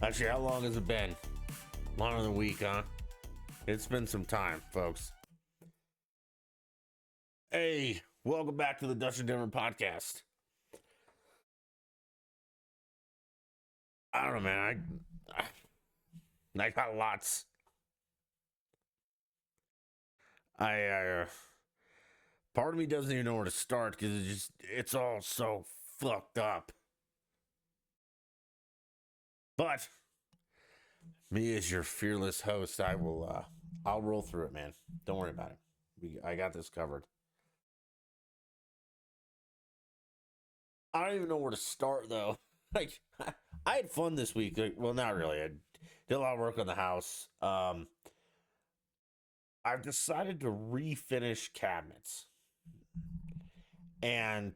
Actually, how long has it been? Longer than a week, huh? It's been some time, folks. Hey, welcome back to the Dutch and Denver podcast. I don't know, man. I got lots. Part of me doesn't even know where to start because it's all so fucked up. But me as your fearless host, I'll roll through it, man. Don't worry about it. I got this covered. I don't even know where to start though. Like, I had fun this week. Like, well, not really. I did a lot of work on the house. I've decided to refinish cabinets, and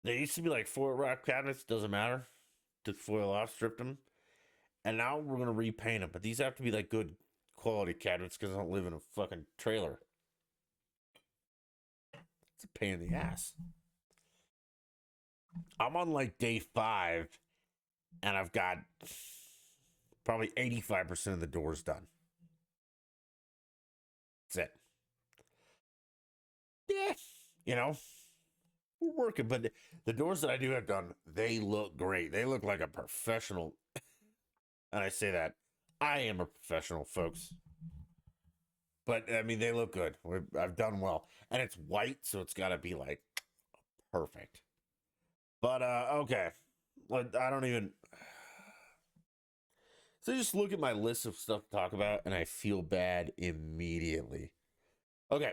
they used to be like foil wrap cabinets. Doesn't matter. Took foil off, stripped them, and now we're gonna repaint them. But these have to be like good quality cabinets because I don't live in a fucking trailer. It's a pain in the ass. I'm on like day 5, and I've got probably 85% of the doors done. That's it. Yeah, you know, we're working, but the doors that I do have done, they look great. They look like a professional. And I say that I am a professional, folks. But I mean, they look good. I've done well, and it's white, so it's got to be like perfect. But okay, I don't even. So just look at my list of stuff to talk about, and I feel bad immediately. Okay,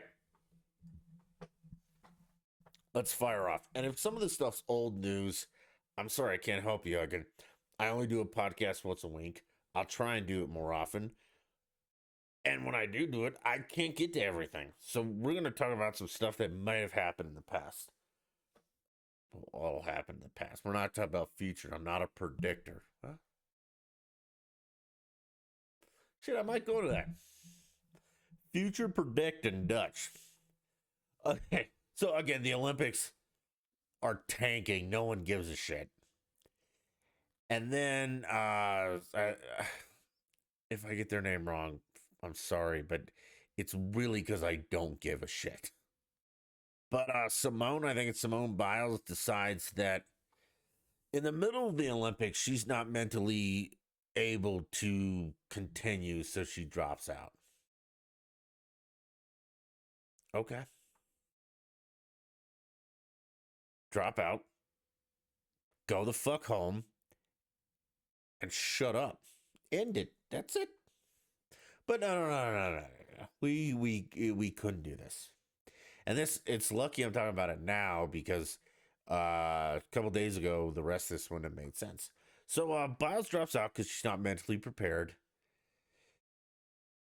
let's fire off. And if some of this stuff's old news, I'm sorry I can't help you. I only do a podcast once a week. I'll try and do it more often. And when I do it, I can't get to everything. So we're going to talk about some stuff that might have happened in the past. All happened in the past. We're not talking about future. I'm not a predictor. Huh? Shit, I might go to that. Future predict in Dutch. Okay. So again, the Olympics are tanking. No one gives a shit. And then, if I get their name wrong, I'm sorry, but it's really because I don't give a shit. But Simone, I think it's Simone Biles, decides that in the middle of the Olympics, she's not mentally able to continue, so she drops out. Okay. Drop out. Go the fuck home. And shut up. End it. That's it. But no. We couldn't do this. And it's lucky I'm talking about it now because a couple days ago, the rest of this wouldn't have made sense. So Biles drops out because she's not mentally prepared.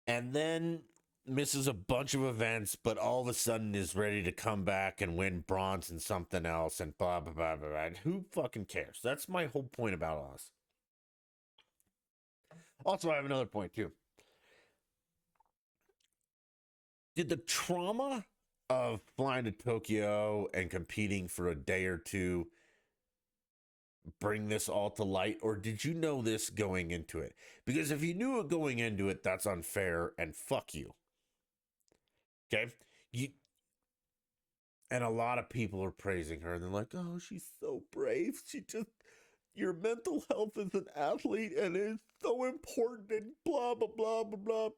And then misses a bunch of events, but all of a sudden is ready to come back and win bronze and something else and blah, blah, blah, blah, blah. And who fucking cares? That's my whole point about all this. Also, I have another point too. Did the trauma of flying to Tokyo and competing for a day or two bring this all to light, or did you know this going into it? Because if you knew it going into it, that's unfair and fuck you. Okay? And a lot of people are praising her and they're like, oh, she's so brave. Your mental health as an athlete and it's so important and blah, blah, blah, blah, blah.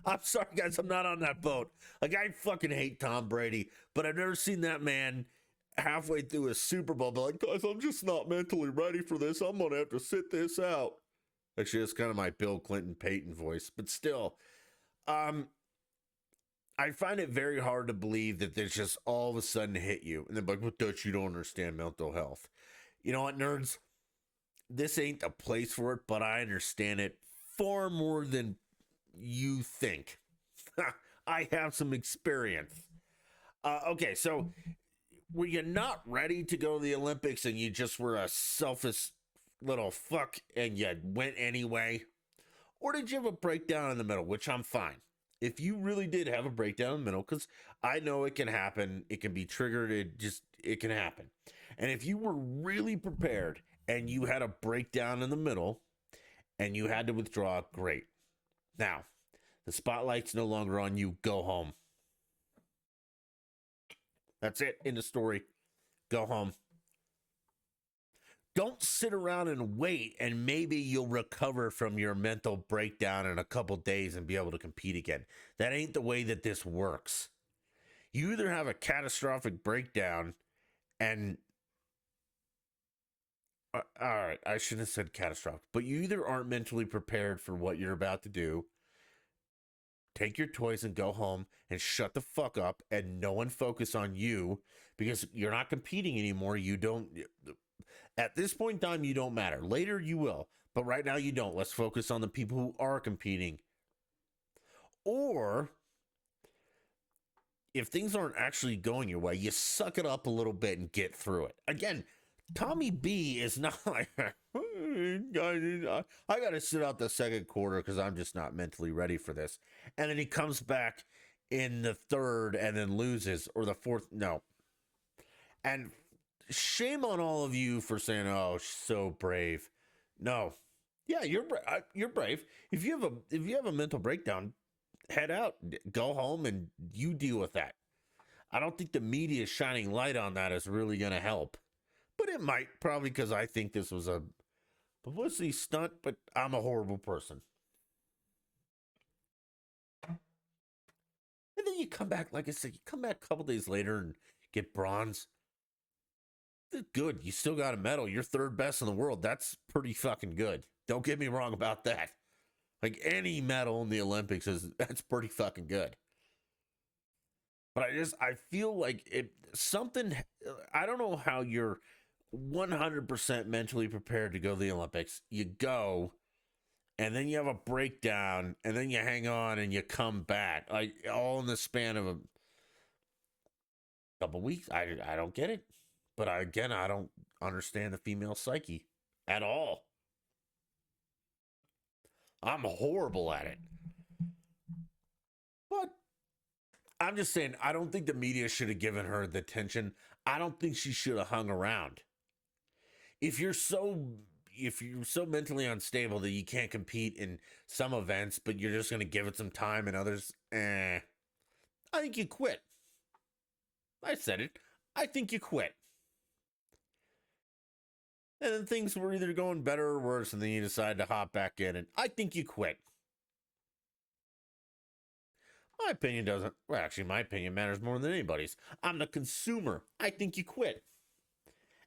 I'm sorry, guys, I'm not on that boat. Like, I fucking hate Tom Brady, but I've never seen that man halfway through a Super Bowl be like, guys, I'm just not mentally ready for this. I'm going to have to sit this out. Actually, that's kind of my Bill Clinton Peyton voice, but still, I find it very hard to believe that this just all of a sudden hit you. And they're like, well, Dutch, you don't understand mental health. You know what, nerds? This ain't a place for it, but I understand it far more than you think. I have some experience. Okay, so were you not ready to go to the Olympics and you just were a selfish little fuck and you went anyway? Or did you have a breakdown in the middle, which I'm fine. If you really did have a breakdown in the middle, because I know it can happen, it can be triggered, it can happen. And if you were really prepared and you had a breakdown in the middle and you had to withdraw, great. Now, the spotlight's no longer on you. Go home. That's it. In the story. Go home. Don't sit around and wait, and maybe you'll recover from your mental breakdown in a couple days and be able to compete again. That ain't the way that this works. You either have a catastrophic breakdown and all right, I shouldn't have said catastrophic, but you either aren't mentally prepared for what you're about to do. Take your toys and go home and shut the fuck up and no one focus on you because you're not competing anymore. You don't, at this point in time, you don't matter. Later you will, but right now you don't. Let's focus on the people who are competing. Or if things aren't actually going your way, you suck it up a little bit and get through it. Again, Tommy B is not like, I got to sit out the second quarter because I'm just not mentally ready for this. And then he comes back in the third and then loses, or the fourth. No. And shame on all of you for saying, oh, she's so brave. No. Yeah, you're brave. If you have a mental breakdown, head out, go home, and you deal with that. I don't think the media shining light on that is really going to help. But it might, probably because I think this was a publicity stunt, but I'm a horrible person. And then you come back, like I said, you come back a couple days later and get bronze. Good. You still got a medal. You're third best in the world. That's pretty fucking good. Don't get me wrong about that. Like any medal in the Olympics that's pretty fucking good. But I feel like I don't know how you're 100% mentally prepared to go to the Olympics. You go, and then you have a breakdown, and then you hang on and you come back, like all in the span of a couple weeks. I don't get it. But I don't understand the female psyche at all. I'm horrible at it. But I'm just saying, I don't think the media should have given her the attention. I don't think she should have hung around. If you're so mentally unstable that you can't compete in some events, but you're just going to give it some time and others, I think you quit. I said it. I think you quit. And then things were either going better or worse, and then you decide to hop back in, and I think you quit. My opinion doesn't, well, actually, my opinion matters more than anybody's. I'm the consumer. I think you quit.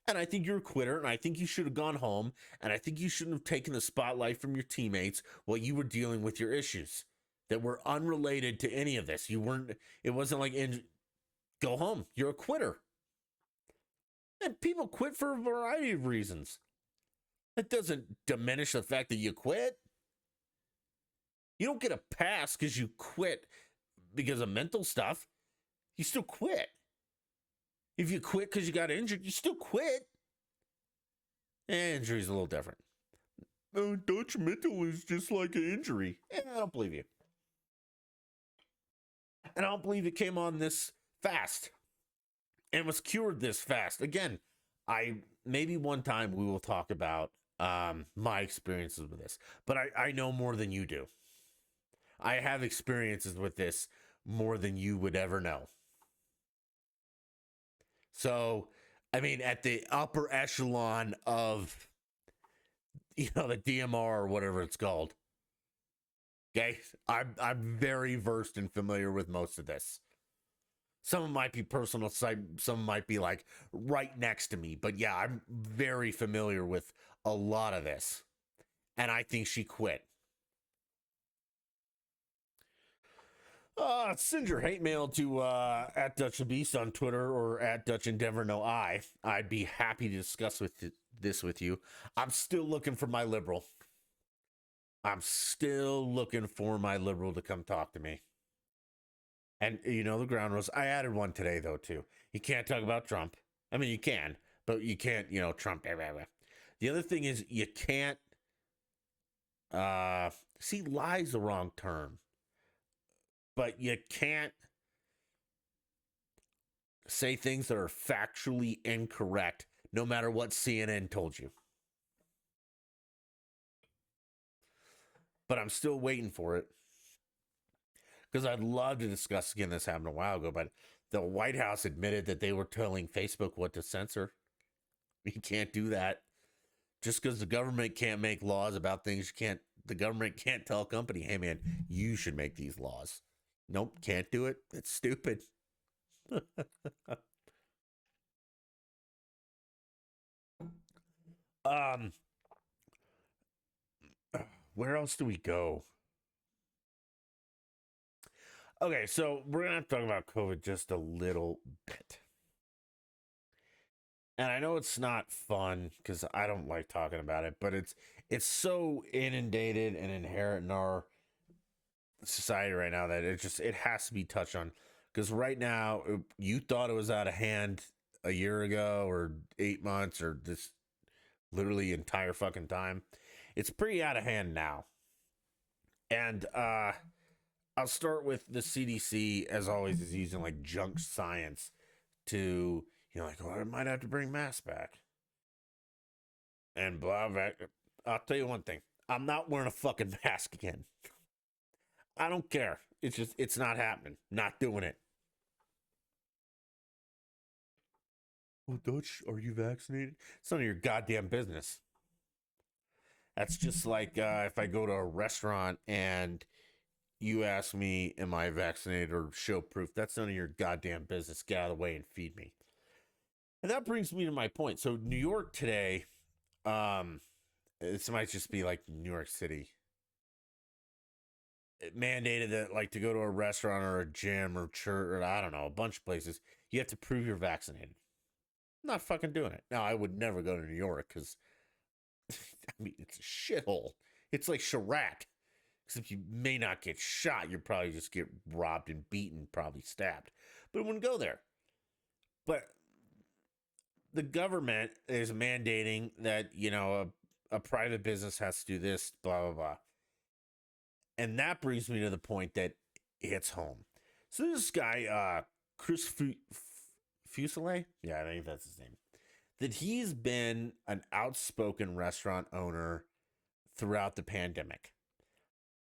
And I think you're a quitter, and I think you should have gone home, and I think you shouldn't have taken the spotlight from your teammates while you were dealing with your issues that were unrelated to any of this. It wasn't like, go home. You're a quitter. And people quit for a variety of reasons. That doesn't diminish the fact that you quit. You don't get a pass because you quit because of mental stuff. You still quit. If you quit because you got injured, you still quit. Injury's a little different. Detrimental is just like an injury. I don't believe you. And I don't believe it came on this fast and was cured this fast. Again, maybe one time we will talk about my experiences with this, but I know more than you do. I have experiences with this more than you would ever know. So, I mean, at the upper echelon of, the DMR or whatever it's called. Okay, I'm very versed and familiar with most of this. Some might be personal, some might be like right next to me, but yeah, I'm very familiar with a lot of this. And I think she quit. Send your hate mail to at Dutch the Beast on Twitter or at Dutch Endeavor No I. I'd be happy to discuss this with you. I'm still looking for my liberal. I'm still looking for my liberal to come talk to me. And the ground rules. I added one today though too. You can't talk about Trump. I mean, you can, but you can't. Trump. Blah, blah, blah. The other thing is you can't. See, lie's the wrong term. But you can't say things that are factually incorrect, no matter what CNN told you. but I'm still waiting for it because I'd love to discuss again. This happened a while ago, but the White House admitted that they were telling Facebook what to censor. You can't do that just because the government can't make laws about things. You can't. The government can't tell a company, "Hey, man, you should make these laws." Nope, can't do it. It's stupid. um, where else do we go? Okay, so we're gonna have to talk about COVID just a little bit. And I know it's not fun because I don't like talking about it, but it's so inundated and inherent in our society right now that it has to be touched on. Because right now, you thought it was out of hand a year ago or 8 months or this literally entire fucking time. It's pretty out of hand now. And I'll start with the CDC, as always, is using like junk science to, like, oh, I might have to bring masks back. And blah, blah. I'll tell you one thing. I'm not wearing a fucking mask again. I don't care. It's not happening. Not doing it. Oh, Dutch, are you vaccinated? It's none of your goddamn business. That's just like if I go to a restaurant and you ask me, am I vaccinated or show proof? That's none of your goddamn business. Get out of the way and feed me. And that brings me to my point. So New York today, this might just be like New York City. It mandated that, like, to go to a restaurant or a gym or church or I don't know, a bunch of places, you have to prove you're vaccinated. I'm not fucking doing it. Now, I would never go to New York because, I mean, it's a shithole. It's like Chirac. Except you may not get shot. You'll probably just get robbed and beaten, probably stabbed. But it wouldn't go there. But the government is mandating that, a private business has to do this, blah, blah, blah. And that brings me to the point that hits home. So this guy, Chris Fuselier, yeah, I think that's his name, that he's been an outspoken restaurant owner throughout the pandemic.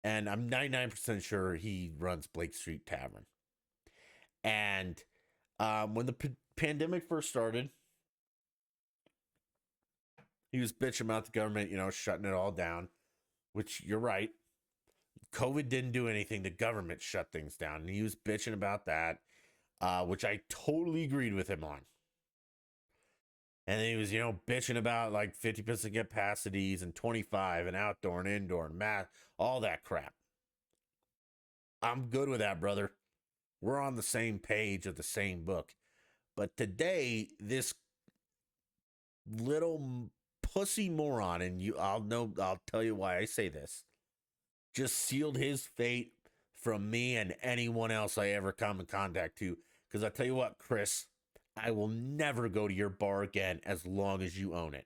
And I'm 99% sure he runs Blake Street Tavern. And when the pandemic first started, he was bitching about the government, shutting it all down, which you're right. COVID didn't do anything. The government shut things down. And he was bitching about that, which I totally agreed with him on. And then he was, bitching about like 50% capacities and 25 and outdoor and indoor and math, all that crap. I'm good with that, brother. We're on the same page of the same book. But today, this little pussy moron, and I'll tell you why I say this, just sealed his fate from me and anyone else I ever come in contact to. Because I tell you what, Chris, I will never go to your bar again as long as you own it.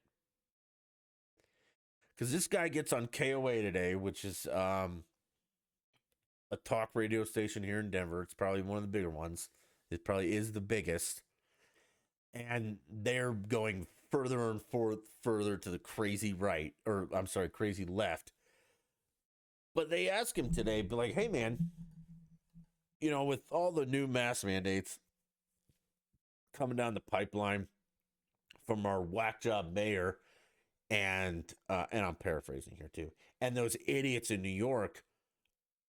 Because this guy gets on KOA today, which is a talk radio station here in Denver. It's probably one of the bigger ones. It probably is the biggest. And they're going further and further to the crazy right, or I'm sorry, crazy left. But they asked him today, be like, hey, man, with all the new mask mandates coming down the pipeline from our whack job mayor, and I'm paraphrasing here too, and those idiots in New York,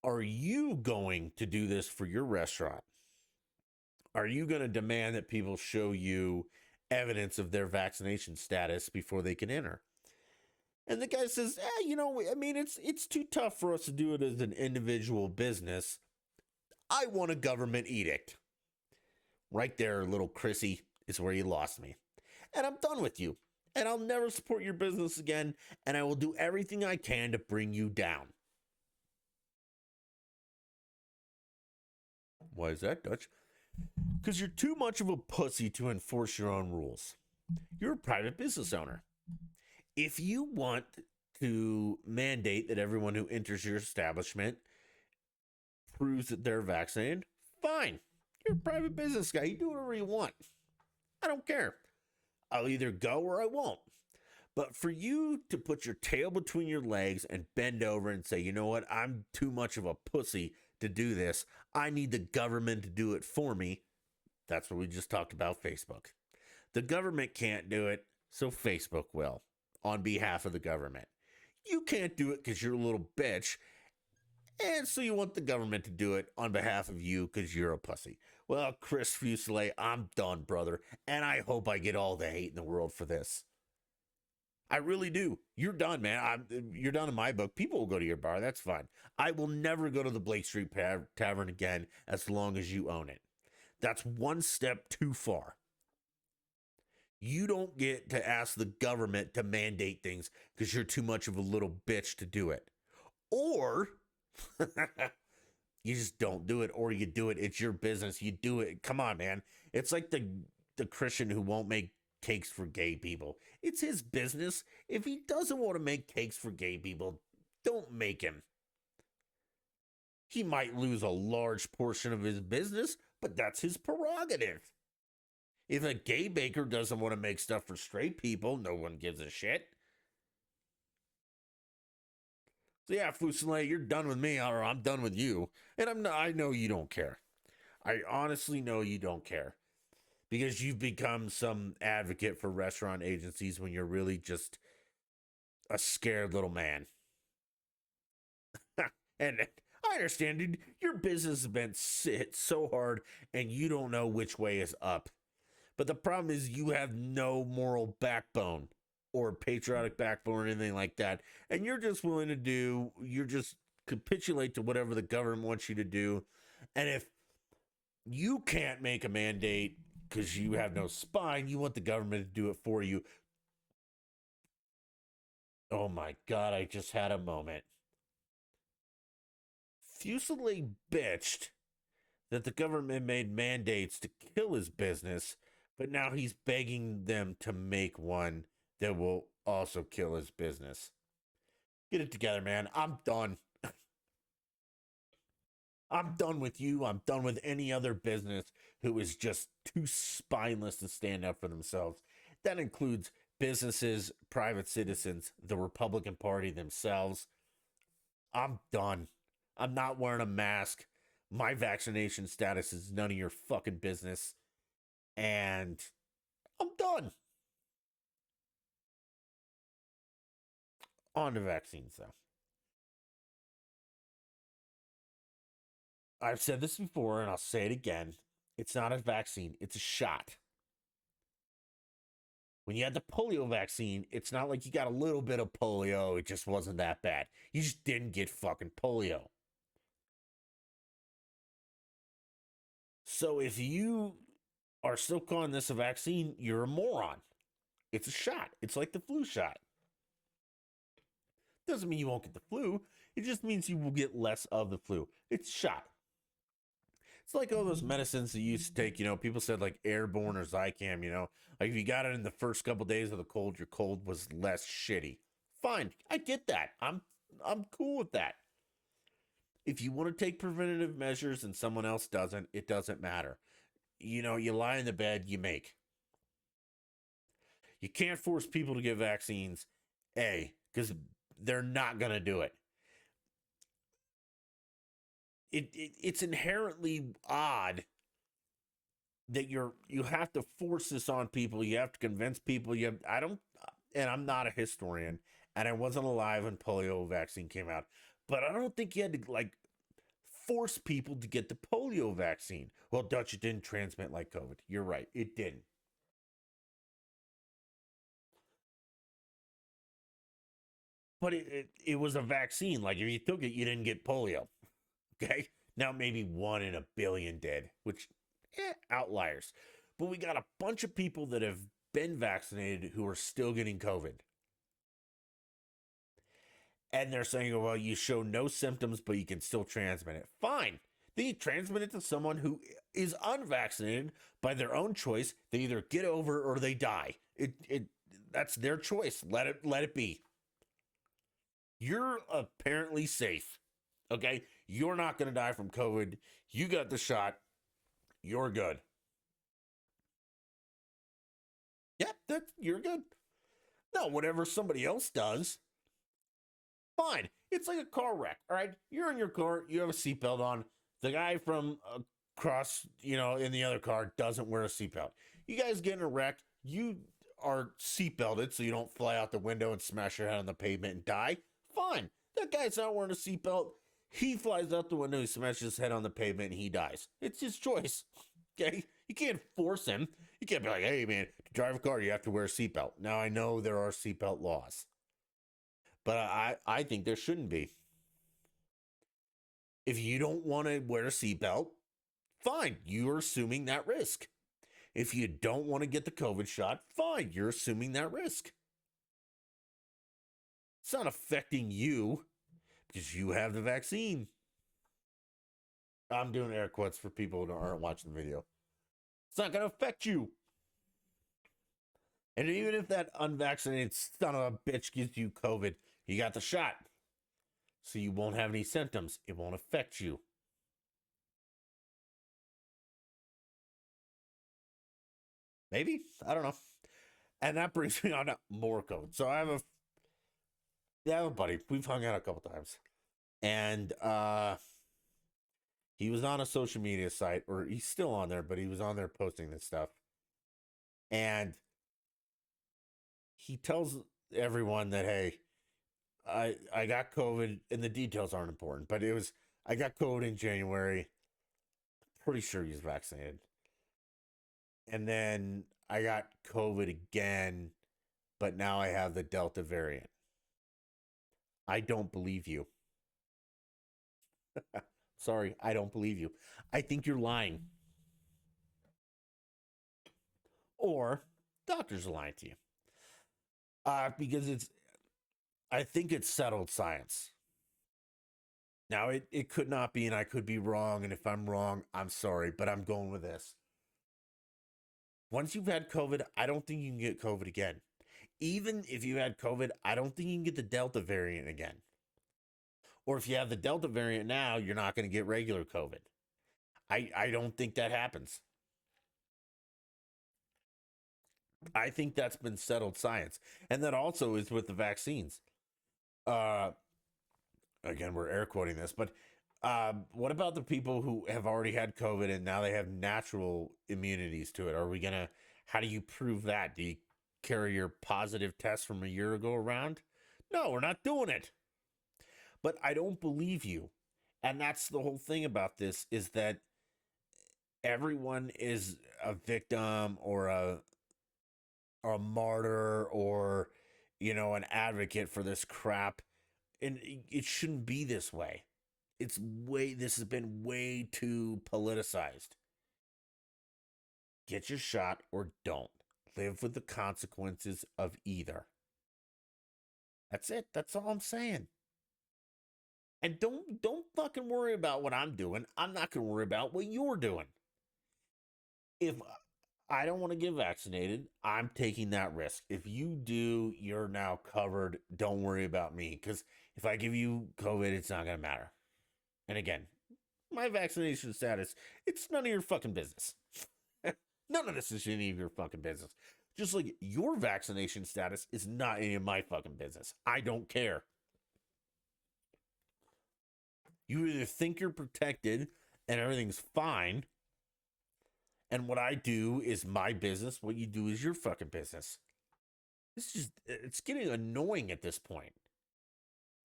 are you going to do this for your restaurant? Are you going to demand that people show you evidence of their vaccination status before they can enter? And the guy says, I mean, it's too tough for us to do it as an individual business. I want a government edict. Right there, little Chrissy, is where you lost me. And I'm done with you. And I'll never support your business again. And I will do everything I can to bring you down. Why is that, Dutch? Because you're too much of a pussy to enforce your own rules. You're a private business owner. If you want to mandate that everyone who enters your establishment proves that they're vaccinated, fine. You're a private business guy. You do whatever you want. I don't care. I'll either go or I won't. But for you to put your tail between your legs and bend over and say, you know what, I'm too much of a pussy to do this. I need the government to do it for me. That's what we just talked about Facebook. The government can't do it, so Facebook will on behalf of the government. You can't do it because you're a little bitch, and so you want the government to do it on behalf of you because you're a pussy. Well, Chris Fuselier, I'm done, brother, and I hope I get all the hate in the world for this. I really do. You're done, man. You're done in my book. People will go to your bar. That's fine. I will never go to the Blake Street Tavern again as long as you own it. That's one step too far. You don't get to ask the government to mandate things because you're too much of a little bitch to do it. Or you just don't do it, or you do it. It's your business. You do it. Come on, man. It's like the Christian who won't make cakes for gay people. It's his business. If he doesn't want to make cakes for gay people, don't make him. He might lose a large portion of his business, but that's his prerogative. If a gay baker doesn't want to make stuff for straight people, no one gives a shit. So yeah, Fuselier, you're done with me, or I'm done with you. And I know you don't care. I honestly know you don't care. Because you've become some advocate for restaurant agencies when you're really just a scared little man. And I understand, dude. Your business has been hit so hard and you don't know which way is up. But the problem is you have no moral backbone or patriotic backbone or anything like that. And you're just willing to you're just capitulate to whatever the government wants you to do. And if you can't make a mandate because you have no spine, you want the government to do it for you. Oh my God, I just had a moment. Fuselier bitched that the government made mandates to kill his business, but now he's begging them to make one that will also kill his business. Get it together, man. I'm done. I'm done with you. I'm done with any other business who is just too spineless to stand up for themselves. That includes businesses, private citizens, the Republican Party themselves. I'm done. I'm not wearing a mask. My vaccination status is none of your fucking business. And I'm done. On to vaccines, though. I've said this before and I'll say it again. It's not a vaccine, it's a shot. When you had the polio vaccine, it's not like you got a little bit of polio. It just wasn't that bad. You just didn't get fucking polio. So if you are still calling this a vaccine, you're a moron. It's a shot. It's like the flu shot. Doesn't mean you won't get the flu. It just means you will get less of the flu. It's a shot. It's like all those medicines that you used to take, people said like airborne or Zicam, like if you got it in the first couple days of the cold, your cold was less shitty. Fine. I get that. I'm cool with that. If you want to take preventative measures and someone else doesn't, it doesn't matter. You lie in the bed, you make. You can't force people to get vaccines, because they're not going to do it. It's inherently odd that you have to force this on people. You have to convince people. And I'm not a historian, and I wasn't alive when polio vaccine came out, but I don't think you had to like force people to get the polio vaccine. Well, Dutch, it didn't transmit like COVID. You're right, it didn't. But it was a vaccine. Like if you took it, you didn't get polio. Okay, now maybe 1 in 1 billion did, which outliers. But we got a bunch of people that have been vaccinated who are still getting COVID. And they're saying, oh, well, you show no symptoms, but you can still transmit it. Fine. Then you transmit it to someone who is unvaccinated by their own choice. They either get over or they die. That's their choice. Let it be. You're apparently safe. Okay? You're not going to die from COVID. You got the shot. You're good. Yep, you're good. No, whatever somebody else does, fine. It's like a car wreck. All right, you're in your car, you have a seatbelt on. The guy from across, in the other car doesn't wear a seatbelt. You guys get in a wreck. You are seatbelted so you don't fly out the window and smash your head on the pavement and die. Fine. That guy's not wearing a seatbelt. He flies out the window, he smashes his head on the pavement, and he dies. It's his choice. Okay? You can't force him. You can't be like, hey, man, to drive a car, you have to wear a seatbelt. Now, I know there are seatbelt laws, but I think there shouldn't be. If you don't want to wear a seatbelt, fine. You're assuming that risk. If you don't want to get the COVID shot, fine. You're assuming that risk. It's not affecting you because you have the vaccine. I'm doing air quotes for people who aren't watching the video. It's not going to affect you. And even if that unvaccinated son of a bitch gives you COVID, you got the shot. So you won't have any symptoms. It won't affect you. Maybe. I don't know. And that brings me on to more COVID. So I have a buddy. We've hung out a couple times. And he was on a social media site, or he's still on there, but he was on there posting this stuff. And he tells everyone that, hey, I got COVID, and the details aren't important, but I got COVID in January. Pretty sure he's vaccinated. And then I got COVID again, but now I have the Delta variant. I don't believe you. Sorry, I don't believe you. I think you're lying. Or doctors are lying to you. Because I think it's settled science. Now, it could not be, and I could be wrong. And if I'm wrong, I'm sorry, but I'm going with this. Once you've had COVID, I don't think you can get COVID again. Even if you had COVID, I don't think you can get the Delta variant again. Or if you have the Delta variant now, you're not going to get regular COVID. I don't think that happens. I think that's been settled science. And that also is with the vaccines. Again, we're air quoting this, but what about the people who have already had COVID and now they have natural immunities to it? How do you prove that? Do you carry your positive test from a year ago around? No, we're not doing it. But I don't believe you. And that's the whole thing about this, is that everyone is a victim or a martyr or, an advocate for this crap. And it shouldn't be this way. This has been way too politicized. Get your shot or don't. Live with the consequences of either. That's it. That's all I'm saying. And don't fucking worry about what I'm doing. I'm not going to worry about what you're doing. If I don't want to get vaccinated, I'm taking that risk. If you do, you're now covered. Don't worry about me, because if I give you COVID, it's not going to matter. And again, my vaccination status, it's none of your fucking business. None of this is any of your fucking business. Just like your vaccination status is not any of my fucking business. I don't care. You either think you're protected and everything's fine, and what I do is my business. What you do is your fucking business. It's getting annoying at this point.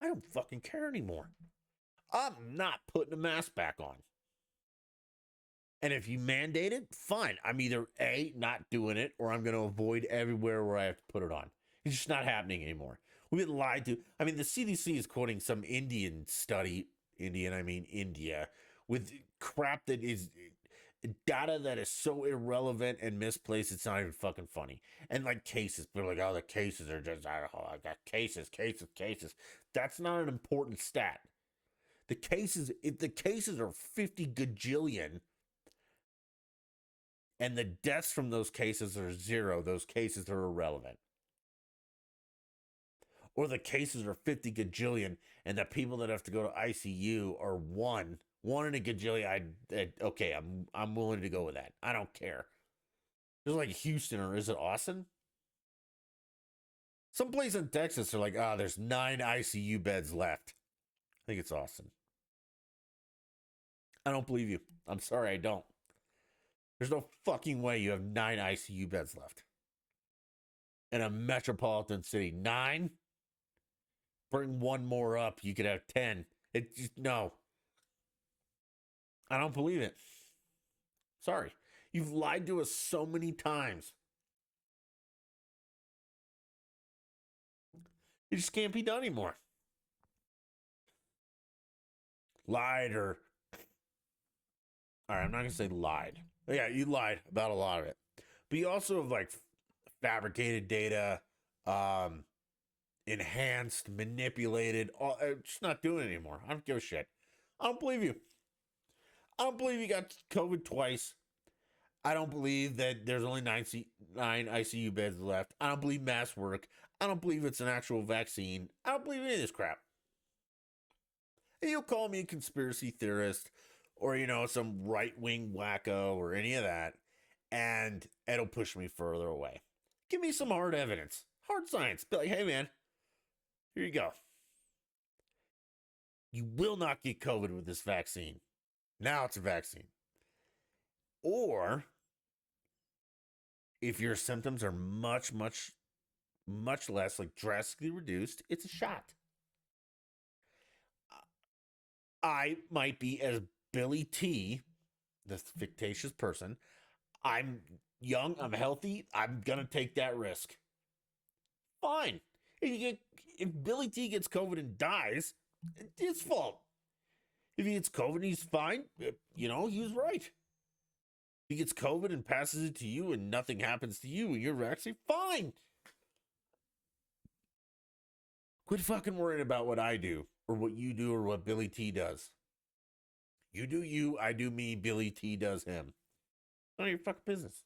I don't fucking care anymore. I'm not putting a mask back on. And if you mandate it, fine. I'm either A, not doing it, or I'm going to avoid everywhere where I have to put it on. It's just not happening anymore. We've been lied to. I mean, the CDC is quoting some Indian study, India, with crap that is data that is so irrelevant and misplaced, it's not even fucking funny. And like cases, they're like, oh, the cases are just, I got cases. That's not an important stat. The cases, if the cases are 50 gajillion, and the deaths from those cases are 0, those cases are irrelevant. Or the cases are 50 gajillion, and the people that have to go to ICU are one in a gajillion. Okay, I'm willing to go with that. I don't care. Just like Houston, or is it Austin? Some place in Texas are like, there's 9 ICU beds left. I think it's awesome. I don't believe you. I'm sorry, I don't. There's no fucking way you have 9 ICU beds left in a metropolitan city. 9? Bring one more up. You could have 10. It just, no. I don't believe it. Sorry. You've lied to us so many times. It just can't be done anymore. Lied or. All right, I'm not going to say lied. Yeah, you lied about a lot of it. But you also have like fabricated data, um, enhanced, manipulated. Just not doing it anymore. I don't give a shit. I don't believe you. I don't believe you got COVID twice. I don't believe that there's only 9 ICU beds left. I don't believe mass work. I don't believe it's an actual vaccine. I don't believe any of this crap. And you'll call me a conspiracy theorist or, some right wing wacko or any of that, and it'll push me further away. Give me some hard evidence, hard science. Be like, hey, man, here you go. You will not get COVID with this vaccine. Now it's a vaccine. Or if your symptoms are much, much, much less, like drastically reduced, it's a shot. I might be as Billy T, this fictitious person. I'm young, I'm healthy, I'm gonna take that risk. Fine. If Billy T gets COVID and dies, it's his fault. If he gets COVID and he's fine, he was right. If he gets COVID and passes it to you and nothing happens to you and you're vaccinated, fine. Quit fucking worrying about what I do or what you do or what Billy T does. You do you, I do me, Billy T does him. None of your fucking business.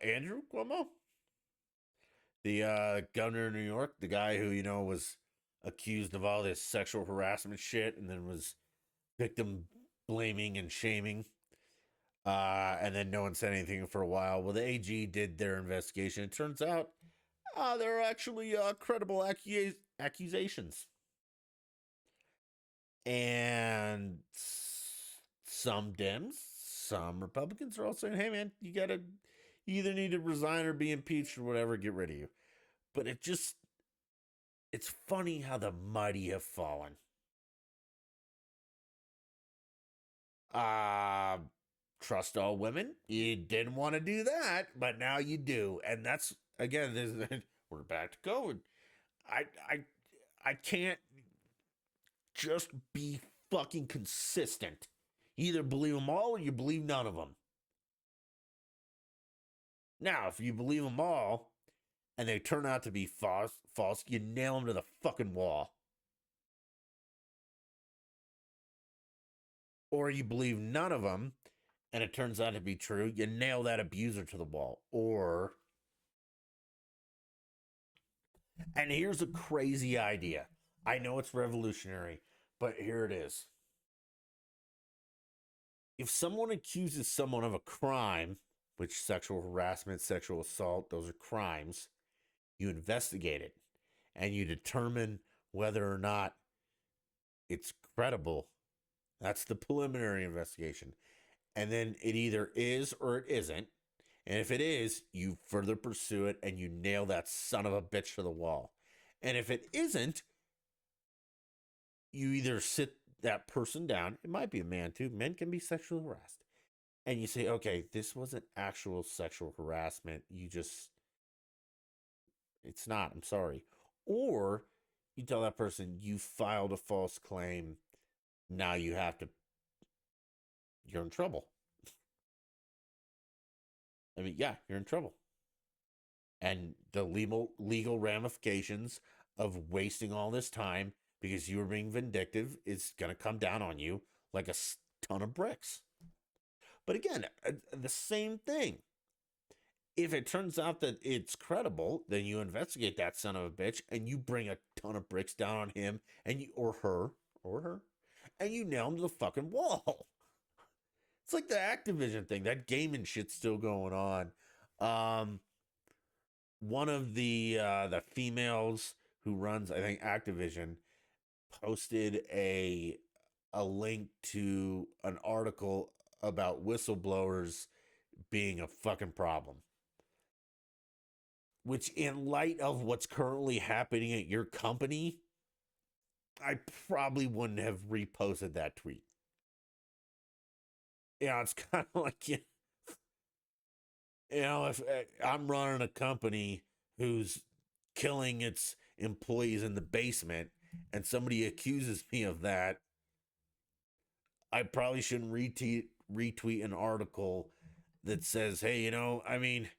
Andrew Cuomo, the governor of New York, the guy who was accused of all this sexual harassment shit and then was victim blaming and shaming, and then no one said anything for a while. Well, the AG did their investigation. It turns out there are actually credible accusations, and some Dems, some Republicans are all saying, "Hey, man, you either need to resign or be impeached or whatever. Get rid of you." But it's funny how the mighty have fallen. Uh Trust all women. You didn't want to do that, but now you do, and that's again. We're back to COVID. I I I can't just be fucking consistent. You either believe them all or you believe none of them. Now, if you believe them all and they turn out to be false, you nail them to the fucking wall. Or you believe none of them and it turns out to be true, you nail that abuser to the wall. And here's a crazy idea. I know it's revolutionary, but here it is. If someone accuses someone of a crime, which sexual harassment, sexual assault, those are crimes, you investigate it and you determine whether or not it's credible. That's the preliminary investigation. And then it either is or it isn't. And if it is, you further pursue it and you nail that son of a bitch to the wall. And if it isn't, you either sit that person down. It might be a man too. Men can be sexually harassed. And you say, okay, this wasn't actual sexual harassment. It's not. I'm sorry. Or you tell that person you filed a false claim. Now you're in trouble. I mean, yeah, you're in trouble. And the legal ramifications of wasting all this time because you were being vindictive is going to come down on you like a ton of bricks. But again, the same thing. If it turns out that it's credible, then you investigate that son of a bitch and you bring a ton of bricks down on him and or her and you nail them to the fucking wall. It's like the Activision thing. That gaming shit's still going on. Um, One of the females who runs, I think, Activision, posted a link to an article about whistleblowers being a fucking problem. Which, in light of what's currently happening at your company, I probably wouldn't have reposted that tweet. Yeah, it's kind of like, if I'm running a company who's killing its employees in the basement and somebody accuses me of that, I probably shouldn't retweet an article that says, hey, I mean,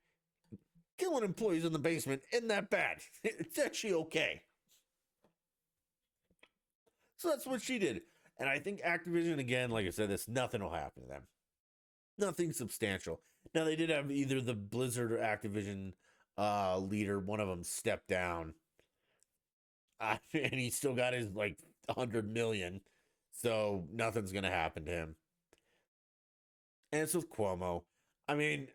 killing employees in the basement isn't that bad. It's actually okay. So that's what she did. And I think Activision, again, like I said, nothing will happen to them. Nothing substantial. Now, they did have either the Blizzard or Activision leader, one of them stepped down. And he still got his, like, 100 million. So nothing's going to happen to him. And it's with Cuomo. I mean,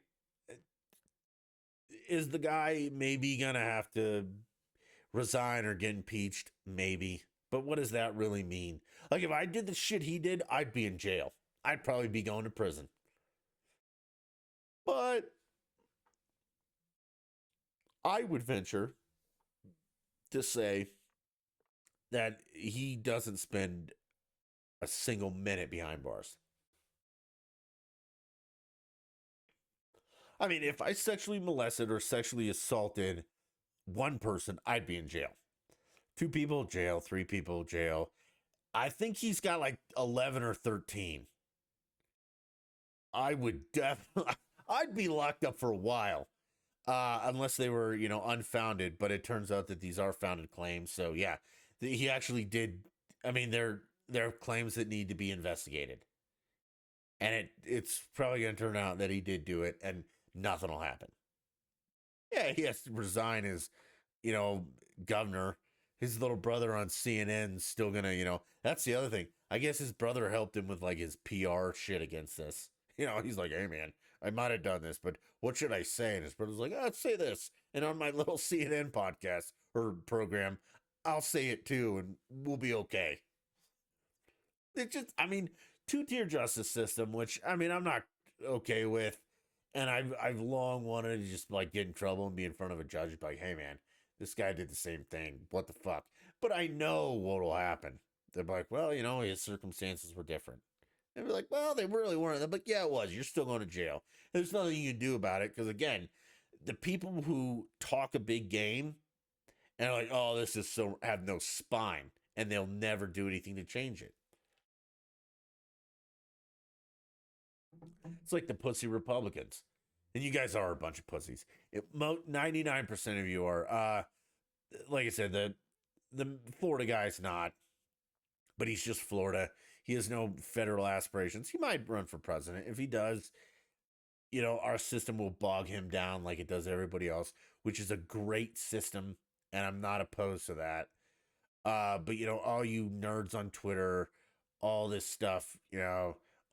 is the guy maybe going to have to resign or get impeached? Maybe. But what does that really mean? Like, if I did the shit he did, I'd be in jail. I'd probably be going to prison. But I would venture to say that he doesn't spend a single minute behind bars. I mean, if I sexually molested or sexually assaulted one person, I'd be in jail. Two people, jail. Three people, jail. I think he's got like 11 or 13. I would definitely, I'd be locked up for a while. Unless they were, unfounded, but it turns out that these are founded claims. So yeah, he actually did. I mean, they're claims that need to be investigated, and it's probably going to turn out that he did do it, and nothing will happen. Yeah, he has to resign as, you know, governor. His little brother on CNN's still gonna, that's the other thing. I guess his brother helped him with like his PR shit against this. He's like, hey man, I might have done this, but what should I say? And his brother's like, oh, say this. And on my little CNN podcast or program, I'll say it too, and we'll be okay. It's just, I mean, two-tier justice system, which I mean, I'm not okay with. And I've long wanted to just like get in trouble and be in front of a judge, like, hey man, this guy did the same thing. What the fuck? But I know what will happen. They're like, well, his circumstances were different. And be like, well, they really weren't. They're like, yeah, it was. You're still going to jail. There's nothing you can do about it. Because again, the people who talk a big game and are like, oh, this is so, have no spine, and they'll never do anything to change it. It's like the pussy Republicans. And you guys are a bunch of pussies. 99% of you are. Like I said, the Florida guy's not, but he's just Florida. He has no federal aspirations. He might run for president. If he does, our system will bog him down like it does everybody else, which is a great system, and I'm not opposed to that. But all you nerds on Twitter, all this stuff,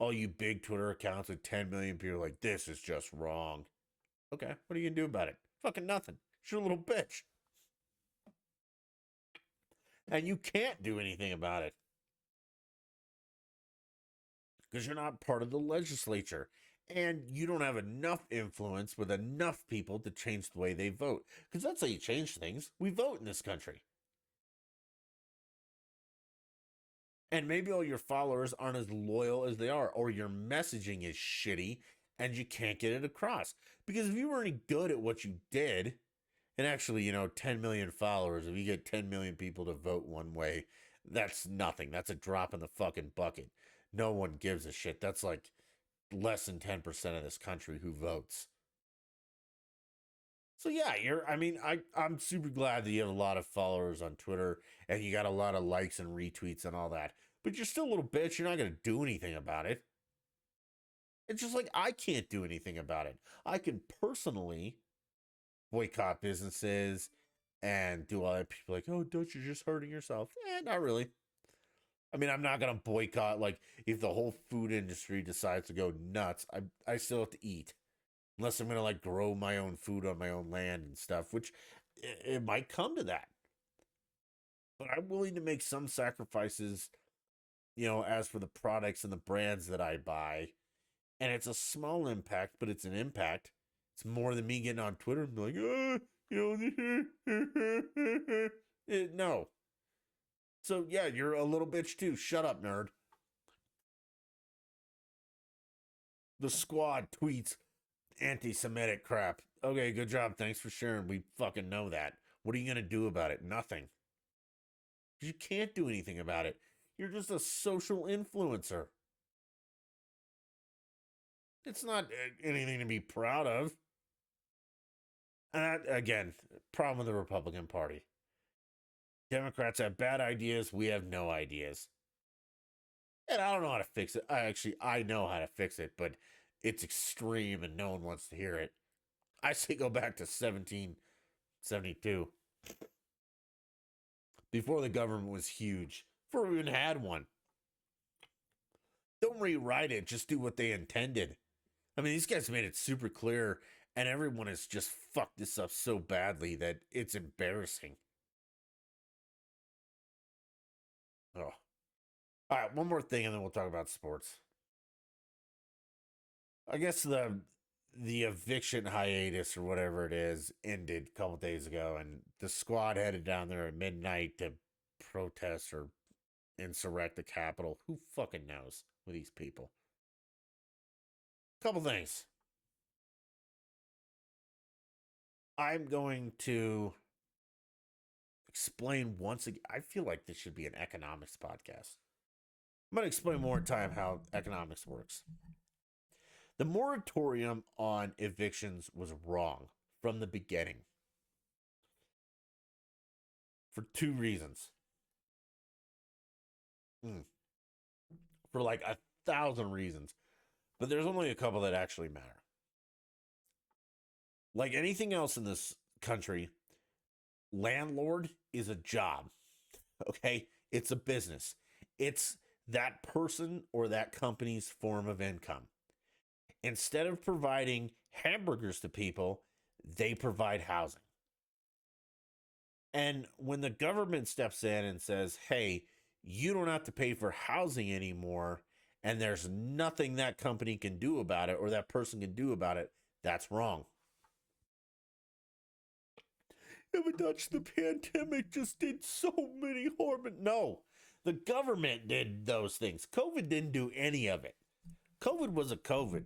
all you big Twitter accounts with 10 million people, like, this is just wrong. Okay, what are you gonna do about it? Fucking nothing. You're a little bitch. And you can't do anything about it because you're not part of the legislature. And you don't have enough influence with enough people to change the way they vote. Because that's how you change things. We vote in this country. And maybe all your followers aren't as loyal as they are, or your messaging is shitty and you can't get it across. Because if you were any good at what you did, and actually, 10 million followers, if you get 10 million people to vote one way, that's nothing. That's a drop in the fucking bucket. No one gives a shit. That's like less than 10% of this country who votes. So yeah, I'm super glad that you have a lot of followers on Twitter and you got a lot of likes and retweets and all that. But you're still a little bitch. You're not going to do anything about it. It's just like I can't do anything about it. I can personally boycott businesses and do all that. People like, oh, don't, you're just hurting yourself. Not really. I mean, I'm not gonna boycott. Like, if the whole food industry decides to go nuts, I still have to eat, unless I'm gonna like grow my own food on my own land and stuff, which it might come to that. But I'm willing to make some sacrifices, as for the products and the brands that I buy. And it's a small impact, but it's an impact. It's more than me getting on Twitter and be like, no. So yeah, you're a little bitch too. Shut up, nerd. The squad tweets anti-Semitic crap. Okay, good job. Thanks for sharing. We fucking know that. What are you gonna do about it? Nothing. You can't do anything about it. You're just a social influencer. It's not anything to be proud of. And that, again, problem with the Republican Party. Democrats have bad ideas. We have no ideas. And I don't know how to fix it. I know how to fix it, but it's extreme and no one wants to hear it. I say go back to 1772. Before the government was huge. Before we even had one. Don't rewrite it. Just do what they intended. I mean, these guys made it super clear, and everyone has just fucked this up so badly that it's embarrassing. Oh. All right, one more thing, and then we'll talk about sports. I guess the eviction hiatus or whatever it is ended a couple days ago, and the squad headed down there at midnight to protest or insurrect the Capitol. Who fucking knows with these people? Couple things. I'm going to explain once again. I feel like this should be an economics podcast. I'm going to explain more in time how economics works. The moratorium on evictions was wrong from the beginning for two reasons. For like 1,000 reasons, but there's only a couple that actually matter. Like anything else in this country, landlord is a job, okay? It's a business. It's that person or that company's form of income. Instead of providing hamburgers to people, they provide housing. And when the government steps in and says, hey, you don't have to pay for housing anymore, and there's nothing that company can do about it or that person can do about it, that's wrong. Yeah, but Dutch, the pandemic just did so many horrible. No, the government did those things. COVID didn't do any of it. COVID was a COVID.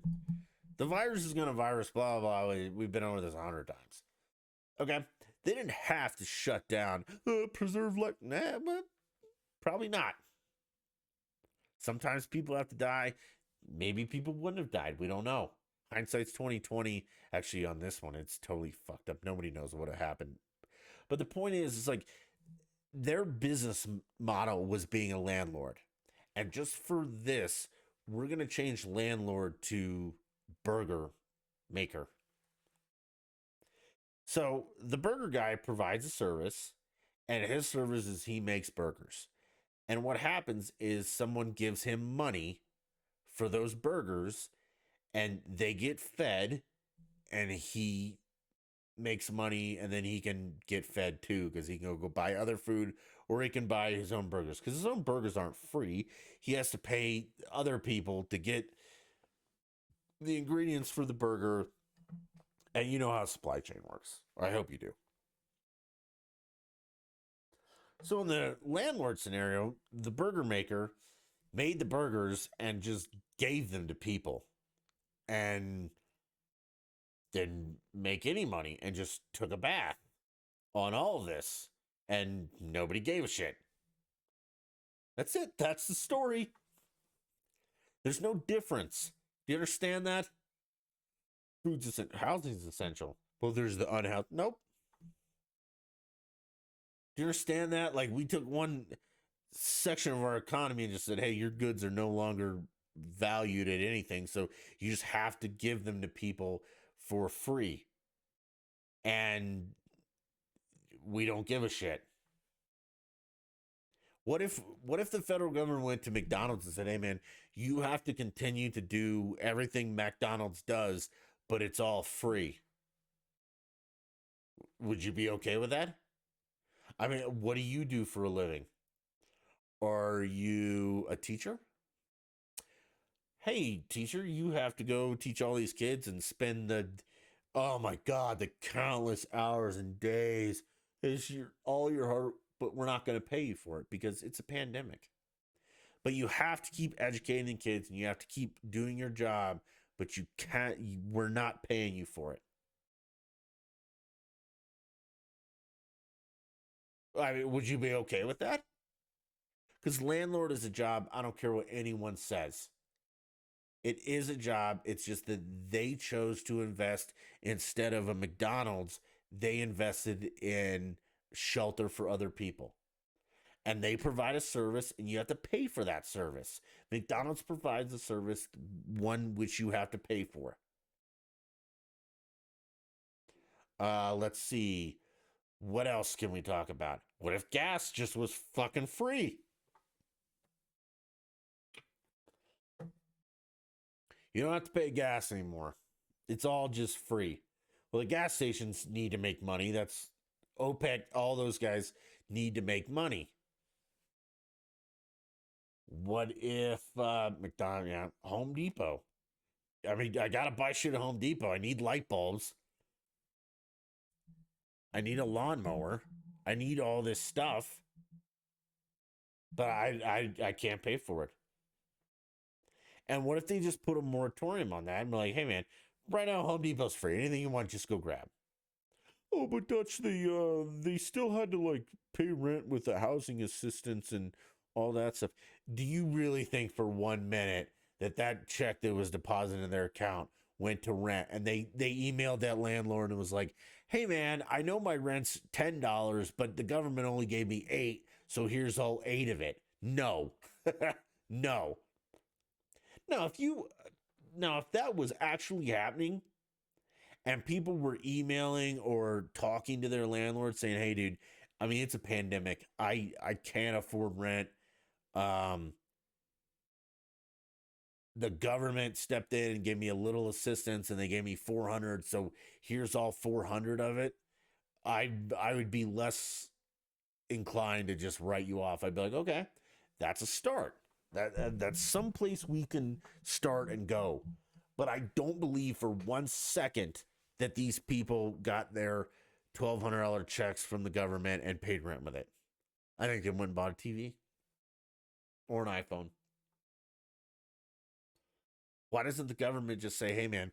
The virus is going to virus, blah, blah, blah. We've been over this 100 times. Okay? They didn't have to shut down, preserve life. Nah, but probably not. Sometimes people have to die. Maybe people wouldn't have died. We don't know. Hindsight's 2020. Actually, on this one, it's totally fucked up. Nobody knows what happened. But the point is, it's like their business model was being a landlord. And just for this, we're going to change landlord to burger maker. So the burger guy provides a service, and his service is he makes burgers. And what happens is someone gives him money for those burgers, and they get fed, and he makes money, and then he can get fed too because he can go buy other food or he can buy his own burgers because his own burgers aren't free. He has to pay other people to get the ingredients for the burger. And you know how supply chain works. Or I hope you do. So in the landlord scenario, the burger maker made the burgers and just gave them to people and didn't make any money and just took a bath on all of this and nobody gave a shit. That's it. That's the story. There's no difference. Do you understand that? Food's essential. Housing's essential. Well, there's the unhealthy. Nope. Do you understand that? Like, we took one section of our economy and just said, hey, your goods are no longer valued at anything. So you just have to give them to people for free. And we don't give a shit. What if the federal government went to McDonald's and said, "Hey man, you have to continue to do everything McDonald's does, but it's all free." Would you be okay with that? I mean, what do you do for a living? Are you a teacher? Hey, teacher, you have to go teach all these kids and spend oh my God, the countless hours and days. Is your all your heart, but we're not going to pay you for it because it's a pandemic. But you have to keep educating kids and you have to keep doing your job, but you can't, we're not paying you for it. I mean, would you be okay with that? Because landlord is a job. I don't care what anyone says. It is a job. It's just that they chose to invest instead of a McDonald's, they invested in shelter for other people. And they provide a service and you have to pay for that service. McDonald's provides a service, one which you have to pay for. Let's see. What else can we talk about? What if gas just was fucking free? You don't have to pay gas anymore. It's all just free. Well, the gas stations need to make money. That's OPEC, all those guys need to make money. What if McDonald's, yeah, Home Depot? I mean, I gotta buy shit at Home Depot. I need light bulbs. I need a lawnmower. I need all this stuff, but I can't pay for it. And what if they just put a moratorium on that and be like, hey man, right now Home Depot's free. Anything you want, just go grab. Oh, but Dutch, they still had to like pay rent with the housing assistance and all that stuff. Do you really think for 1 minute that that check that was deposited in their account went to rent and they emailed that landlord and was like, hey man, I know my rent's $10, but the government only gave me 8, so here's all 8 of it. No. No. Now if that was actually happening and people were emailing or talking to their landlord saying, hey dude, I mean it's a pandemic. I can't afford rent. Um the government stepped in and gave me a little assistance and they gave me 400, so here's all 400 of it. I would be less inclined to just write you off. I'd be like, okay, that's a start. That's someplace we can start and go. But I don't believe for 1 second that these people got their $1,200 checks from the government and paid rent with it. I think they went and bought a TV or an iPhone. Why doesn't the government just say, hey man,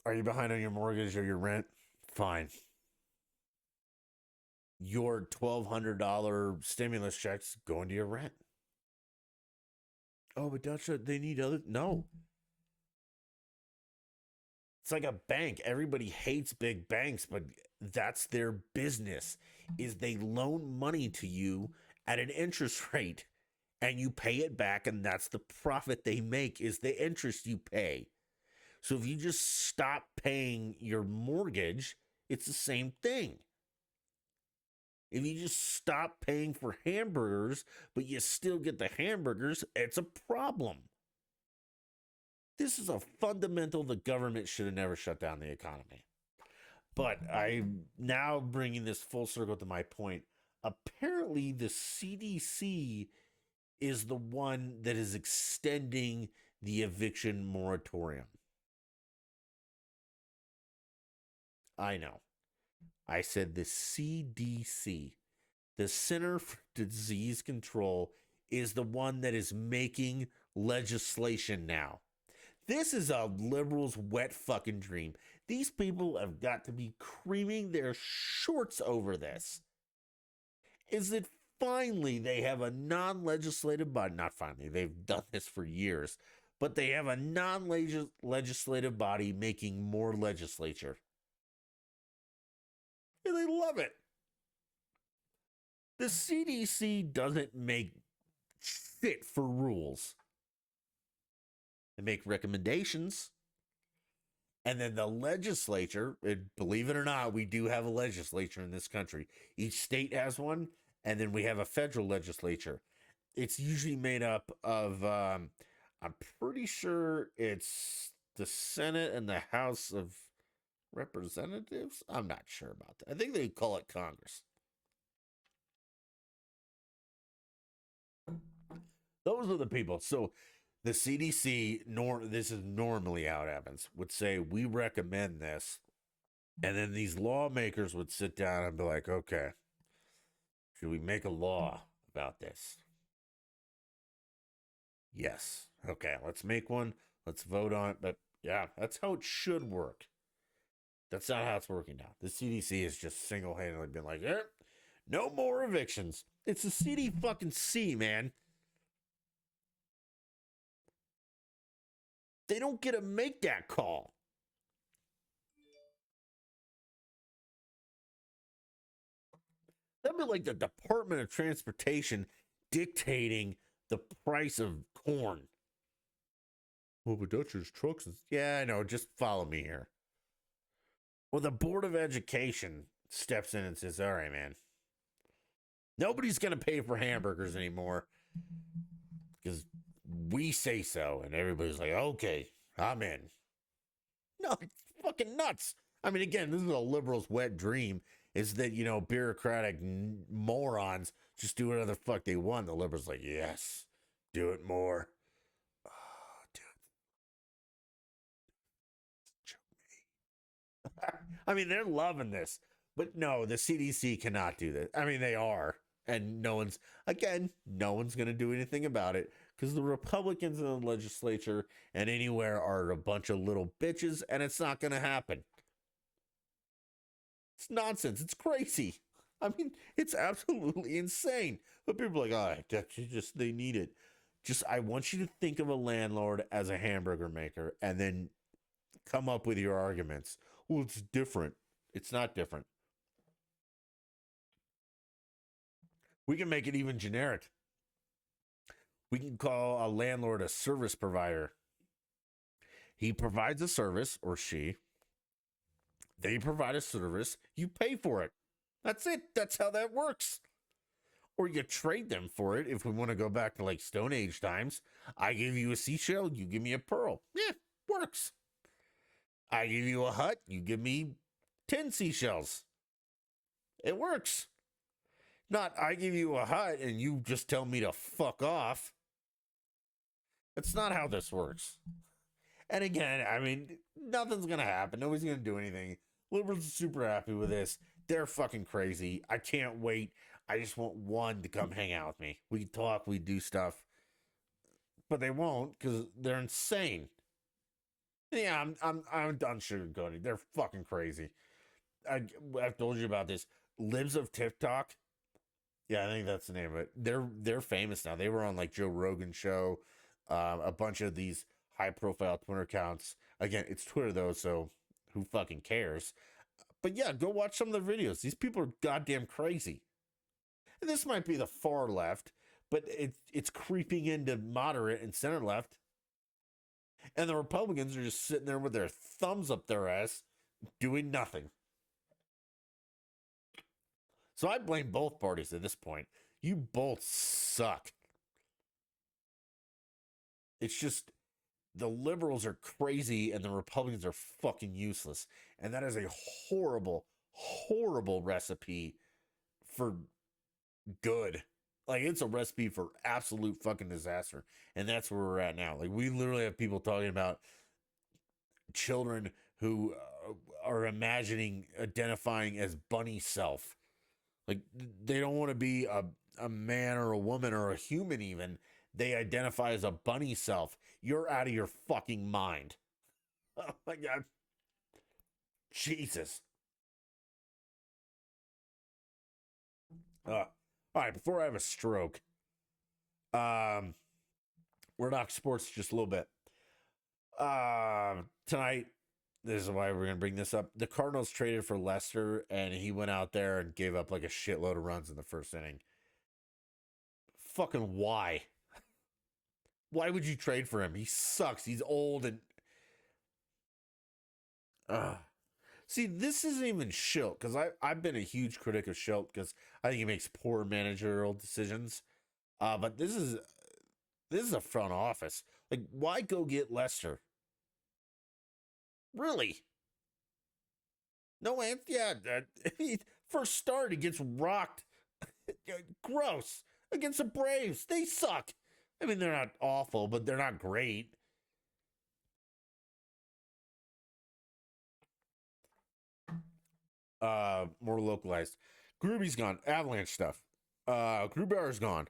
are you behind on your mortgage or your rent? Fine. Your $1,200 stimulus checks go into your rent. Oh, but Dutch, they need other. No. It's like a bank. Everybody hates big banks, but that's their business is they loan money to you at an interest rate and you pay it back and that's the profit they make is the interest you pay. So if you just stop paying your mortgage, it's the same thing. If you just stop paying for hamburgers, but you still get the hamburgers, it's a problem. This is a fundamental the government should have never shut down the economy. But I'm now bringing this full circle to my point. Apparently, the CDC is the one that is extending the eviction moratorium. I know. I said the CDC, the Center for Disease Control, is the one that is making legislation now. This is a liberal's wet fucking dream. These people have got to be creaming their shorts over this. Is it finally they have a non legislative body? Not finally, they've done this for years, but they have a non legislative body making more legislature. And they love it. The CDC doesn't make shit for rules. They make recommendations. And then the legislature, believe it or not, we do have a legislature in this country. Each state has one, and then we have a federal legislature. It's usually made up of, I'm pretty sure it's the Senate and the House of Representatives. I'm not sure about that. I think they call it Congress. Those are the people. So the CDC, this is normally how it happens, would say, we recommend this. And then these lawmakers would sit down and be like, okay, should we make a law about this? Yes. Okay, let's make one. Let's vote on it. But yeah, that's how it should work. That's not how it's working now. The CDC has just single handedly been like, no more evictions. It's the CD fucking C, man. They don't get to make that call. That'd be like the Department of Transportation dictating the price of corn. Well, but that's just trucks. Yeah, I know. Just follow me here. Well, the Board of Education steps in and says, all right, man, nobody's going to pay for hamburgers anymore because we say so. And everybody's like, okay, I'm in. No, it's fucking nuts. I mean, again, this is a liberal's wet dream, is that, bureaucratic morons just do whatever the fuck they want. The liberals like, yes, do it more. Oh, dude. I mean, they're loving this. But no, the CDC cannot do this. I mean, they are. And no one's going to do anything about it because the Republicans in the legislature and anywhere are a bunch of little bitches, and it's not going to happen. It's nonsense. It's crazy. I mean, it's absolutely insane. But people are like, oh, they need it. I want you to think of a landlord as a hamburger maker and then come up with your arguments. Well, it's different. It's not different. We can make it even generic. We can call a landlord a service provider. He provides a service, or she. They provide a service. You pay for it. That's it. That's how that works. Or you trade them for it if we want to go back to like Stone Age times. I give you a seashell, you give me a pearl. Yeah, works. I give you a hut, you give me 10 seashells. It works. Not I give you a hut and you just tell me to fuck off. That's not how this works. And again, I mean, nothing's going to happen. Nobody's going to do anything. Liberals are super happy with this. They're fucking crazy. I can't wait. I just want one to come hang out with me. We talk, we do stuff. But they won't because they're insane. Yeah, I'm done sugarcoating. They're fucking crazy. I've told you about this. Libs of TikTok. Yeah, I think that's the name of it. They're famous now. They were on like Joe Rogan show. A bunch of these high profile Twitter accounts. Again, it's Twitter though, so who fucking cares? But yeah, go watch some of the videos. These people are goddamn crazy. And this might be the far left, but it's creeping into moderate and center left. And the Republicans are just sitting there with their thumbs up their ass, doing nothing. So I blame both parties at this point. You both suck. It's just the liberals are crazy and the Republicans are fucking useless. And that is a horrible, horrible recipe for good. Like, it's a recipe for absolute fucking disaster. And that's where we're at now. Like, we literally have people talking about children who are identifying as bunny self. Like, they don't want to be a man or a woman or a human even. They identify as a bunny self. You're out of your fucking mind. Oh my God. Jesus. All right, before I have a stroke, we're talking sports just a little bit. Tonight, this is why we're going to bring this up. The Cardinals traded for Lester, and he went out there and gave up like a shitload of runs in the first inning. Fucking why? Why would you trade for him? He sucks. He's old and... See, this isn't even Schilt because I've been a huge critic of Schilt because I think he makes poor managerial decisions. But this is a front office. Like, why go get Lester? Really? No, yeah. First start, he gets rocked. Gross against the Braves. They suck. I mean, they're not awful, but they're not great. More localized. Gruby's gone. Avalanche stuff. Grubauer's gone.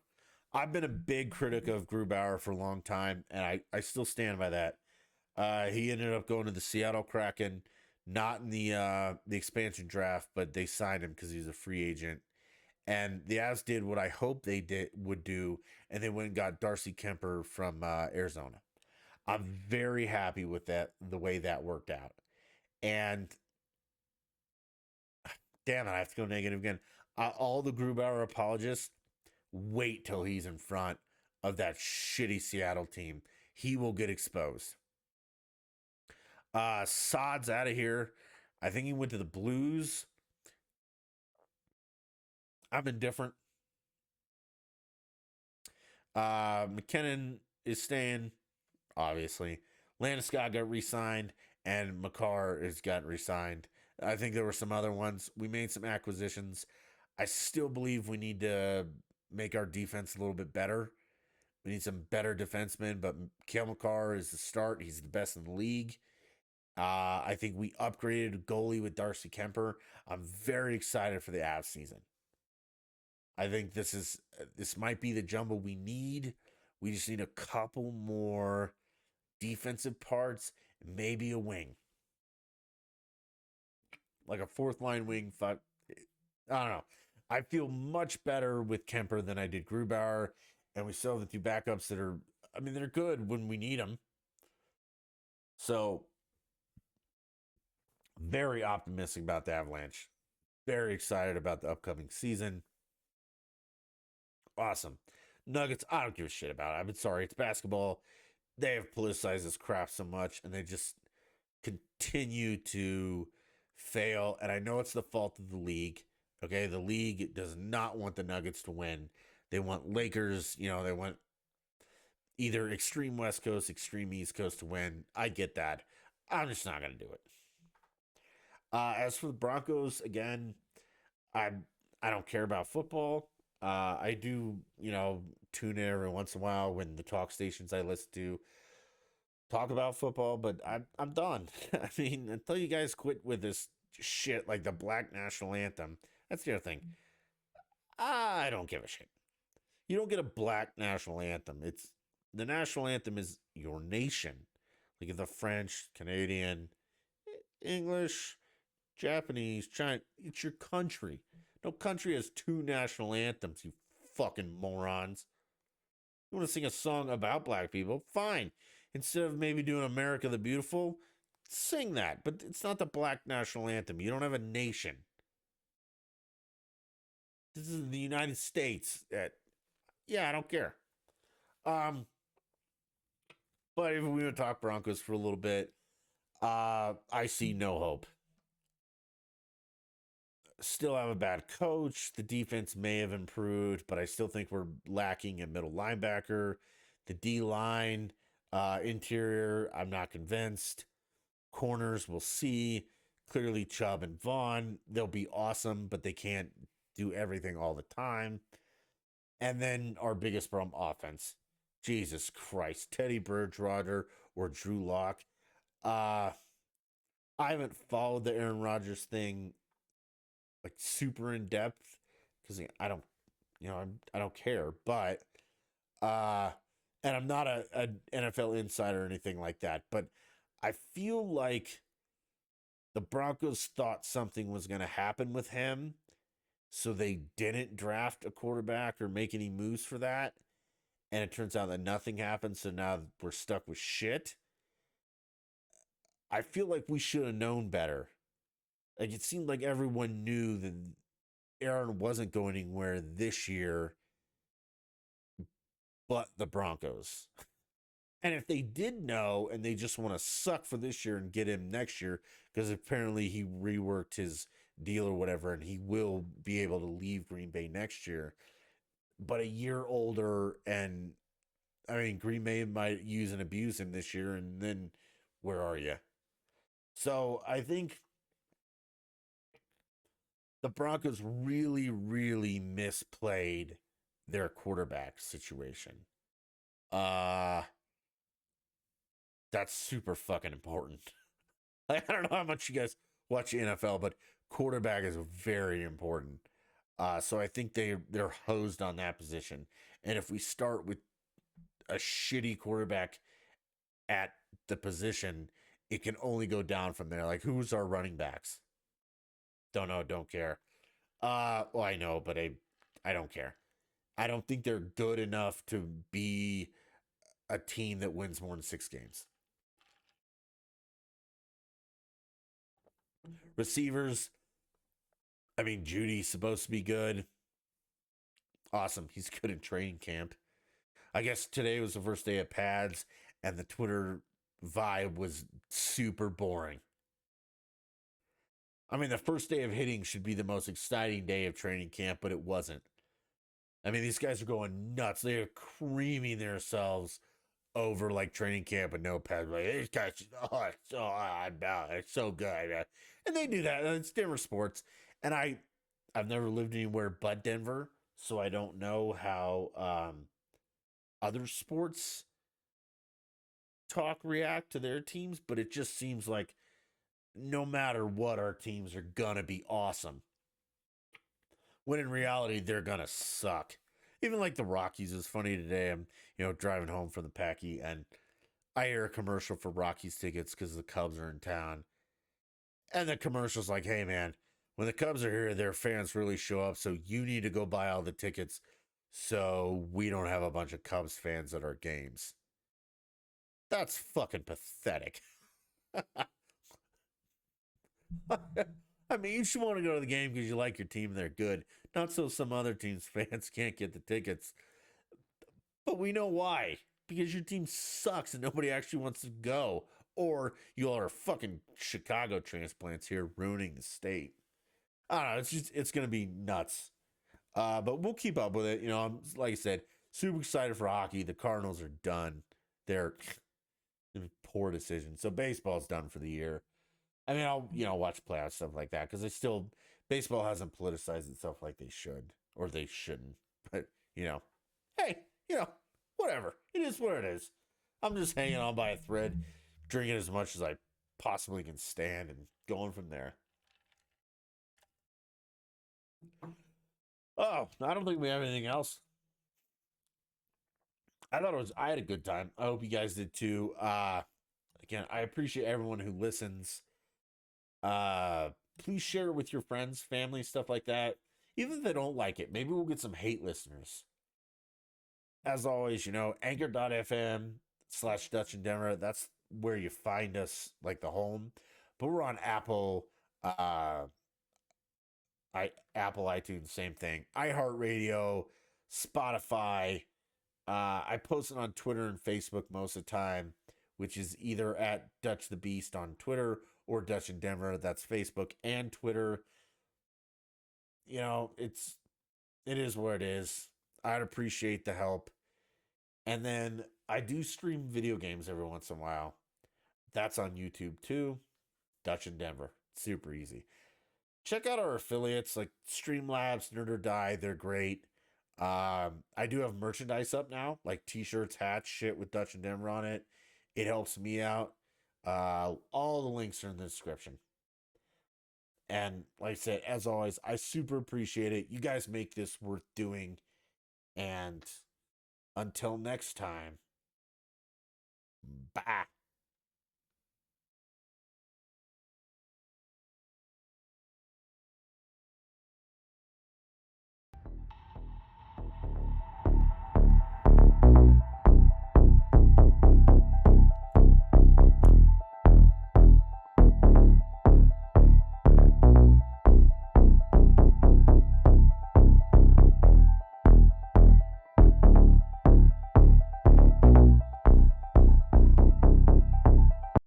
I've been a big critic of Grubauer for a long time, and I still stand by that. He ended up going to the Seattle Kraken, not in the expansion draft, but they signed him because he's a free agent. And the Avs did what I hope they would do, and they went and got Darcy Kemper from Arizona. I'm very happy with that, the way that worked out. And damn it, I have to go negative again. All the Grubauer apologists, wait till he's in front of that shitty Seattle team. He will get exposed. Sod's out of here. I think he went to the Blues. I'm indifferent. McKinnon is staying, obviously. Landeskog got re-signed, and Makar has got re-signed. I think there were some other ones. We made some acquisitions. I still believe we need to make our defense a little bit better. We need some better defensemen, but Kale Makar is the start. He's the best in the league. I think we upgraded goalie with Darcy Kemper. I'm very excited for the Avs season. I think this might be the jumbo we need. We just need a couple more defensive parts, maybe a wing, like a fourth line wing. I don't know. I feel much better with Kemper than I did Grubauer, and we still have the two backups that are. I mean, they're good when we need them. So very optimistic about the Avalanche. Very excited about the upcoming season. Awesome. Nuggets, I don't give a shit about it. I'm sorry, it's basketball. They have politicized this crap so much, and they just continue to fail. And I know it's the fault of the league. Okay, the league does not want the Nuggets to win. They want Lakers, they want either extreme West Coast, extreme East Coast to win. I get that. I'm just not going to do it. As for the Broncos, again, I I don't care about football. I do, tune in every once in a while when the talk stations I listen to talk about football, but I'm done. I mean, until you guys quit with this shit like the Black National Anthem, that's the other thing. I don't give a shit. You don't get a Black National Anthem. It's the national anthem is your nation, like the French, Canadian, English, Japanese, China. It's your country. No country has two national anthems, you fucking morons. You want to sing a song about black people? Fine. Instead of maybe doing America the Beautiful, sing that. But it's not the black national anthem. You don't have a nation. This is the United States. Yeah, I don't care. Um, but if we want to talk Broncos for a little bit, I see no hope. Still have a bad coach. The defense may have improved, but I still think we're lacking a middle linebacker. The D line, interior, I'm not convinced. Corners, we'll see. Clearly, Chubb and Vaughn, they'll be awesome, but they can't do everything all the time. And then our biggest problem, offense. Jesus Christ, Teddy Bridgewater or Drew Lock. Uh, I haven't followed the Aaron Rodgers thing like super in depth because I don't, I don't care. But and I'm not a NFL insider or anything like that. But I feel like the Broncos thought something was going to happen with him, so they didn't draft a quarterback or make any moves for that. And it turns out that nothing happened, so now we're stuck with shit. I feel like we should have known better. Like it seemed like everyone knew that Aaron wasn't going anywhere this year, but the Broncos. And if they did know and they just want to suck for this year and get him next year, because apparently he reworked his deal or whatever, and he will be able to leave Green Bay next year, but a year older, and I mean, Green Bay might use and abuse him this year, and then where are you? So I think the Broncos really, really misplayed their quarterback situation. Uh that's super fucking important. I don't know how much you guys watch the NFL, but quarterback is very important. So I think they're hosed on that position. And if we start with a shitty quarterback at the position, it can only go down from there. Like, who's our running backs? Don't know, don't care. Well, I know, but I don't care. I don't think they're good enough to be a team that wins more than 6 games. Receivers, I mean, Judy's supposed to be good. Awesome. He's good in training camp. I guess today was the first day of pads, and the Twitter vibe was super boring. I mean, the first day of hitting should be the most exciting day of training camp, but it wasn't. I mean, these guys are going nuts. They are creaming themselves over like training camp and no pads. Like, these guys, it's so good. And they do that. It's different sports. And I've never lived anywhere but Denver, so I don't know how other sports talk react to their teams, but it just seems like no matter what, our teams are gonna be awesome. When in reality, they're gonna suck. Even like the Rockies is funny today. I'm driving home from the Packy, and I hear a commercial for Rockies tickets because the Cubs are in town, and the commercial's like, "Hey man, when the Cubs are here, their fans really show up, so you need to go buy all the tickets, so we don't have a bunch of Cubs fans at our games." That's fucking pathetic. I mean, you should want to go to the game because you like your team, they're good. Not so some other team's fans can't get the tickets. But we know why. Because your team sucks and nobody actually wants to go. Or you all are fucking Chicago transplants here ruining the state. I don't know. It's going to be nuts. But we'll keep up with it. I'm, like I said, super excited for hockey. The Cardinals are done. They're poor decision. So baseball's done for the year. I mean, I'll watch playoff stuff like that because baseball hasn't politicized itself like they should or they shouldn't. But hey, whatever. It is what it is. I'm just hanging on by a thread, drinking as much as I possibly can stand, and going from there. Oh, I don't think we have anything else. I had a good time. I hope you guys did too. Again, I appreciate everyone who listens. Please share it with your friends, family, stuff like that. Even if they don't like it, maybe we'll get some hate listeners. As always, anchor.fm/Dutch and Denver. That's where you find us, like the home. But we're on Apple, Apple iTunes, same thing. iHeartRadio, Spotify. I post it on Twitter and Facebook most of the time, which is either at Dutch the Beast on Twitter or Dutch in Denver. That's Facebook and Twitter. It is what it is. I'd appreciate the help. And then I do stream video games every once in a while. That's on YouTube too. Dutch in Denver. Super easy. Check out our affiliates like Streamlabs, Nerd or Die. They're great. I do have merchandise up now, like t-shirts, hats, shit with Dutch and Denver on it. It helps me out. All the links are in the description. And like I said, as always, I super appreciate it. You guys make this worth doing. And until next time, bye.